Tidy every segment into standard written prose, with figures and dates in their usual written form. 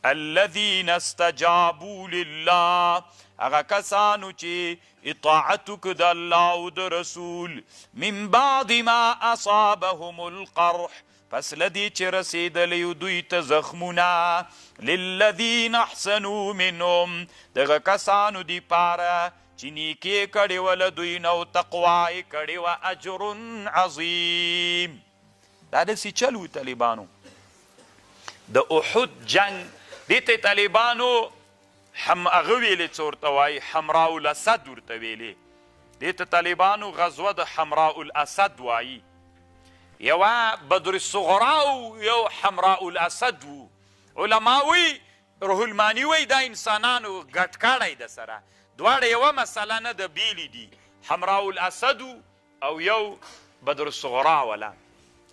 الذین استجابوا لله، هغه کسانو چې اطاعت وکړه د الله او د رسول، من بعد ما اصابهم القرح، پس له دې چې رسېدلی دوی ته زخمونه، للذین احسنوا منهم، دغه کسانو دپاره چې نیکې کړې وه له دوی نه او تقوا یې کړې وه، اجر عظیم. دا داسې چل و طالبانو د احد جنگ، دې ته طالبانو هغه ویلې څه ورته وایي، حمراء الاسد ورته ویلې، دې ته طالبانو غزوه د حمراء الاسد وایي. یوه بدر الصغرا او یو حمراء الاسد و. علما وی روح المانی وی دا انسانانو ګډ کړی د سره، دواړه یوه مسله نه د بیلې دي، حمراء الاسد او یو بدر الصغرا ولا.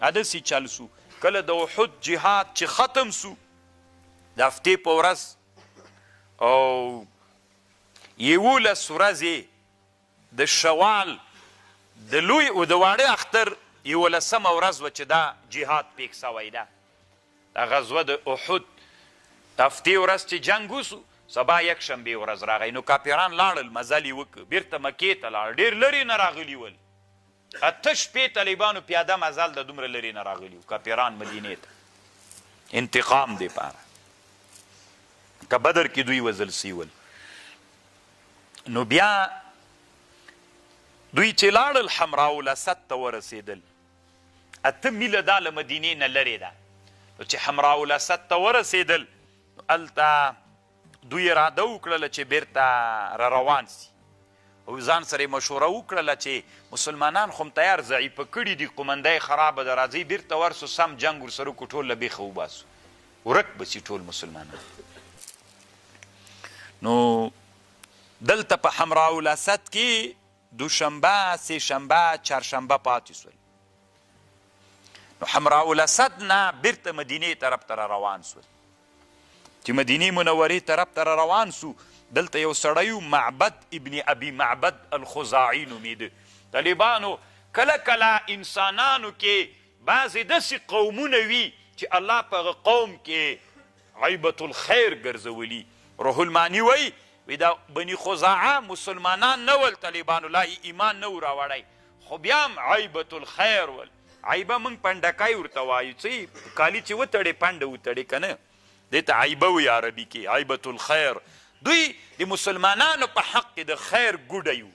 هداسې چل سو. کله د احد جهاد چې ختم سو، د هفتې په ورځ او 11 ورځې د شوال د لوی او د واړه اختر 11مه ورځ وه چې دا جهاد پیک سوی ده. دا غزوه د احد هفتې ورځ چې جنګ وسو، سبا یکشنبې ورځ راغی، نو کاپیران لاړل، مزل یې وکړ، بیرته مکې ته لاړ، ډېر لرې نه راغلي ول، 8 شپې طالبانو پیاده مزل د دومره لرې نه راغلي و کاپیران مدینې ته، انتقام دپاره که بدر کې دوی وژل سوي ول. نو بیا دوی چې لاړل حمراء الاسد ته ورسېدل، 8 میله دا له مدینې نه لرې ده. نو چې حمراء الاسد ته ورسېدل، هلته دوی اراده وکړله چې بیرته را روان سي، او ځان سره مشوره وکړله چې مسلمانان خو هم تیار ضعیفه کړي دي، قومندۍ خرابه ده، راځئ بیرته ورسو، سم جنګ ورسره وکړو، ټول له بیخه وباسو، ورک به سي ټول مسلمانان. نو دلته په حمراء الاسد کې دوشنبه، سه شنبه، چهارشنبه پاتې سول. نو حمراء الاسد نه بیرته مدینې طرف ته را روان سول. چې مدینې منورې طرف ته را روان سو، دلته یو سړی و معبد ابن ابي معبد الخزاعي نومیده. طالبانو کله کله انسانانو کې بعضې داسې قومونه وي چې الله په هغه قوم کې عیبة الخیر ګرځولي. روح المانی وی دا بني خزاعه مسلمانان نه ول، طالبانو لا ایمان نه و راوړی، خو بیا هم عیبة الخیر ول. عیبه موږ پنډکای ورته وایو، څه کالي چې وتړې پنډه وتړې که نه، دې ته عیبه وي عربي کې، عیبة الخیر. دوی د مسلمانانو په حق کې د خیر ګوډی و.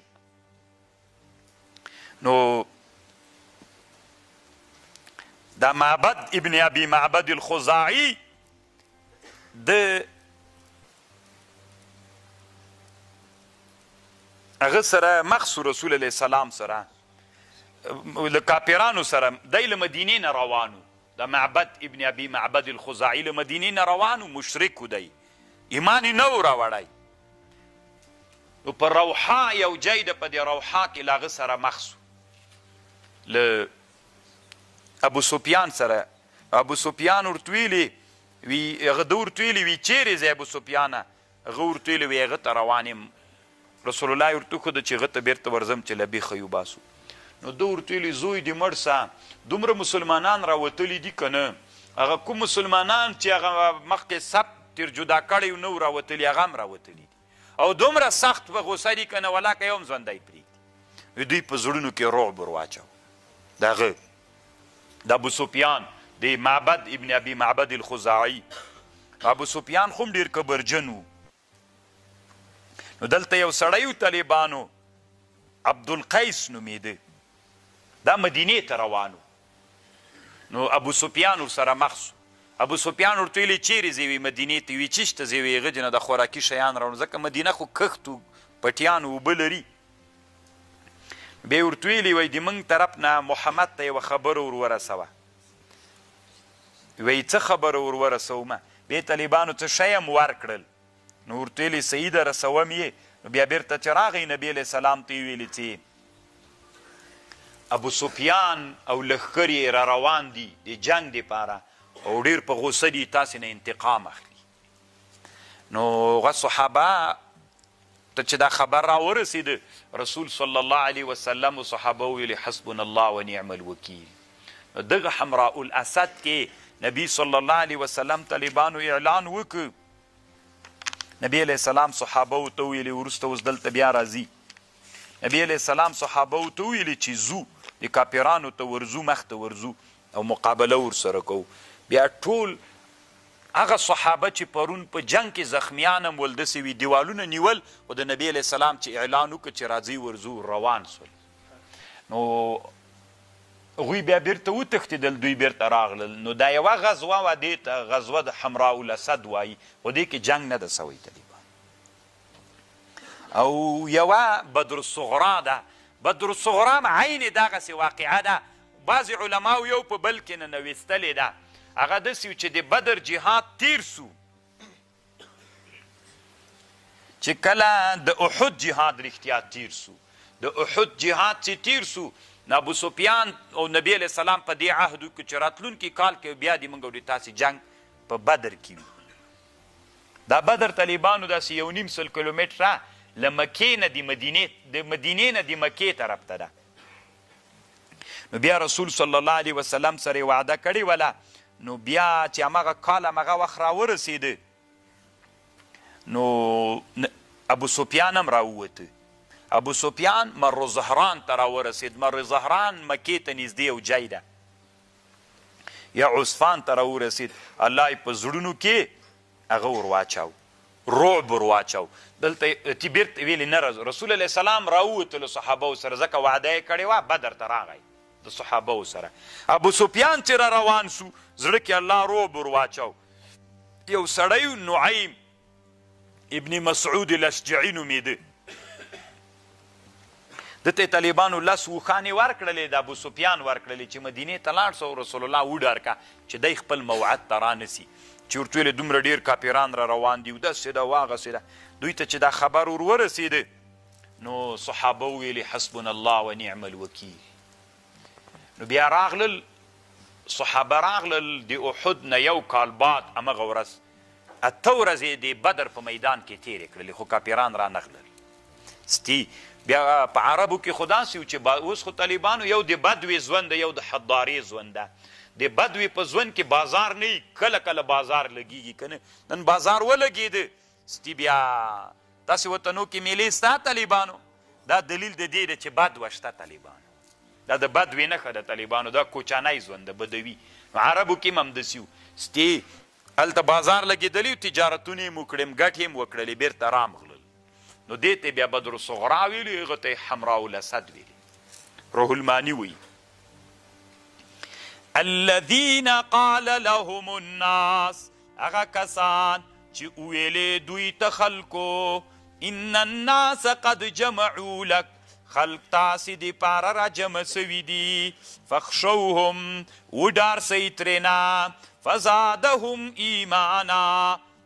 نو دا معبد ابن ابي معبد الخزاعي د هغه سره مخصو رسول علیه السلام سره له کاپیرانو سره دی له مدینې نه روانو. د معبد ابن ابي معبد الخزاعي له مدینې نه روانو، مشرک و دی، ایمان یې نه و راوړی. نو په روحا یو ځای ده، په دې روحا کې له هغه سره مخ سو، له ابو سفیان سره. ابو سفیان ورته ویلې وي، هغه ده ورته ویلې وي چیرې ځې ابو سفیانه؟ هغه ورته ویلې وي هغه ته روان یم. رسول الله ورته وښوده چې هغه ته بیرته ورځم چې له بیخه یې وباسو. نو ده ورته ویلې زوی دې مړ سه، دومره مسلمانان راوتلي دي که نه؟ هغه کوم مسلمانان چې هغه مخکې سب تیر جدا کړی نه و راوتلي، هغه هم راوتلي دي، او دومره سخت په غوسه دي که نه ولاکه یو هم ژوندی پرېږدي. دوی په زړونو کې رعب ور واچو. د هغه د ابو سفیان د معبد ابن ابي معبد الخزاعي، ابو سفیان خو هم ډېر کبرجن و. نو دلته یو سړی و طالبانو عبدالقیس نومیده، دا مدینې ته روانو. نو ابو سفیان ورسره مخ سو. ابو سفیان ورته ویلې چیرې ځې؟ وي مدینې ته. وي چېشته ځې؟ وي هغه جنه د خوراکي شیان راوړم، ځکه مدینه خو کښت و، پټیان اوبه لري. بیا یې ورته ویلې وایي د موږ طرف نه محمد ته یوه خبره ور ورسوه. وایي څه خبره ور ورسومه؟ بیا طالبانو څه شی هم ورکړل. نو ورته ویلې صحیح ده رسوم یې. نو بیا بیرته چې راغی نبي علیه السلام ته یې ویلې چې ابو سفیان او لښکر یې را روان دي د جنګ دپاره، او ډېر په غوسه دي، تاسې نه انتقام اخلي. نو هغه صحابه ته چې دا خبر را ورسېده، رسول صلی الله علیه وسلم و صحابه ویلې حسبنا الله و نعم الوکیل. دغه حمراء الاسد کې نبی صلی الله علیه وسلم طالبانو اعلان وکړ نبی علیه السلام صحابه ورته ویلي وروسته اوس دلته بیا راځي نبی علیه السلام صحابه ورته ویلي چې ځو د کاپیرانو ته ورځو مخته ورځو او مقابله ورسره کوو بیا ټول هغه صحابه چې پرون په جنگ کې زخمیان هم ول داسې وي دیوالونه نیول خو د نبی علیه السلام چې اعلان وکړه چې راځئ ورځو روان سول نو هغوی بیا بیرته وتښتېدل دوی بیرته راغلل نو دا یوه غزوه وه دې ته غزوه د حمراء الاسد وایي خو دې کې جنگ نه ده سوی طالبان او یوه بدرالصغرا ده بدرالصغرا عین دغسې واقعه ده بعضې علماو یو په بل کې ننویستلې ده هغه داسې و چې د بدر جهاد تیر سو چې کله د احد جهاد رښتیا تیر سو د احد جهاد چې تیر سو نو ابو سفیان او نبی علیه السلام په دې عهد وکړو چې راتلونکي کال کې بیا دې موږ او د تاسې جنګ په بدر کې وي دا بدر طالبانو داسې 1.5 سل کیلومتره له مکې نه د مدینې نه د مکې طرف ته ده نو بیا رسول صلی الله علیه وسلم سره وعده کړې وله نو بیا چې همغه کال همغه وخت راورسېده نو ابو سفیان هم راووته ابو سفیان مر زهران ته راورسېد مر زهران مکې ته نږدې یو ځای ده یا عصفان ته راورسېد الله یې په زړونو کې هغه ور واچاو رعب ور واچاو دلته چې بیرته ویلې نه رسول علیه السلام راووتلو صحابهو سره ځکه وعده یې کړې وه بدر ته راغی د صحابهو سره ابو سفیان چې را روان سو زړه کې الله رعب ور واچاو یو سړی نعیم ابن مسعود الاشجعي نومېده دته طالبانو لس وخانې ورکړلې د ابو سفیان ورکړلې چې مدینې ته لاړ سو رسول الله وډار کا چې دی خپل موعد ته رانسي چې ورته ویلې دومره ډېر کاپیران را روان دي داسې ده واغسې ده دوی ته چې دا خبر ور ورسېده نو صحابه ویلې حسبنا الله ونعم الوکیل نو بیا راغلل صحابه راغلل د احد نه یو کال بعد همغه ورځ 8 ورځې د بدر په میدان کې تېرې کړلې خو کاپیران را نغلل ستی بیا په عربو کې خو داسې و چې اوس خو طالبانو یو د بدوي ژوند ده یو د حضارې ژوند ده د بدوي په ژوند کې بازار نه وي کله کله بازار لګېږي که نه نن بازار ولګېده ستی بیا داسې وطنو کې میلې سته طالبانو دا دلیل د دې ده چې بدوه شته طالبانو دا د بدوي نښه ده طالبانو دا کوچانی ژوند ده بدوي عربو کې هم همداسې و ستی هلته بازار لګېدلی و تجارتونه یې وکړې ګټې یې وکړلې بېرته رامغلل نو دې ته بیا بدرالصغرا ویلي هغه ته یې حمراء الاسد ویلي روح المانی وی الذین قال لهم الناس هغه کسان چې ویلې دوی ته خلکو ان الناس قد جمعوا لک خلق تاسې دپاره را جمع سوي دي فخشوهم وډار سئ ترېنه فزادهم ایمانا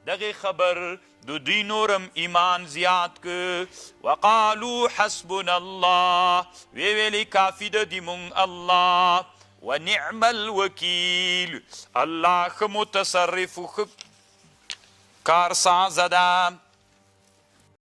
دغې خبر د دوی نورم ایمان زیات که وقالو حسبنا الله وی ویلی کافی ده دی مونږ الله ونعم الوکیل الله ښه متصرف و ښه کارسازه ده